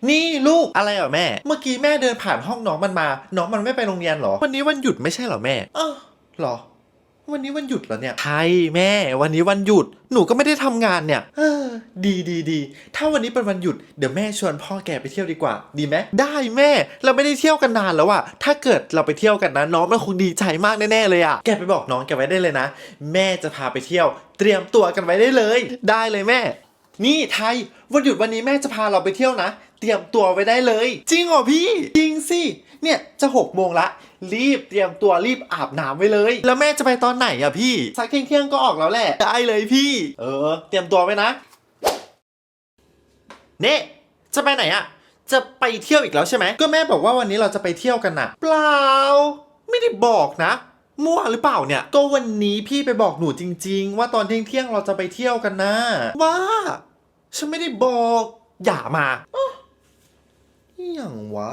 นี่ลูกอะไรเหรอแม่เมื่อกี้แม่เดินผ่านห้องน้องมันมาน้องมันไม่ไปโรงเรียนเหรอวันนี้วันหยุดไม่ใช่เหรอแม่เหรอวันนี้วันหยุดเหรอเนี่ยใช่แม่วันนี้วันหยุดหนูก็ไม่ได้ทำงานเนี่ยดีถ้าวันนี้เป็นวันหยุดเดี๋ยวแม่ชวนพ่อแกไปเที่ยวดีกว่าดีไหมได้แม่เราไม่ได้เที่ยวกันนานแล้วอะถ้าเกิดเราไปเที่ยวกันนะน้องมันคงดีใจมากแน่ๆเลยอะแกไปบอกน้องแกไว้ได้เลยนะแม่จะพาไปเที่ยวเตรียมตัวกันไว้ได้เลยได้เลยแม่นี่ไทยวันหยุดวันนี้แม่จะพาเราไปเที่ยวนะเตรียมตัวไว้ได้เลยจริงเหรอพี่จริงสิเนี่ยจะ6 โมงละรีบเตรียมตัวรีบอาบน้ำไว้เลยแล้วแม่จะไปตอนไหนอะพี่สักเที่ยงก็ออกแล้วแหละได้เลยพี่เตรียมตัวไว้นะเน่จะไปไหนอะจะไปเที่ยวอีกแล้วใช่ไหมก็แม่บอกว่าวันนี้เราจะไปเที่ยวกันนะเปล่าไม่ได้บอกนะมั่วหรือเปล่าเนี่ยก็วันนี้พี่ไปบอกหนูจริงๆว่าตอนเที่ยงเราจะไปเที่ยวกันนะว่าฉันไม่ได้บอกอย่ามาอย่างวะ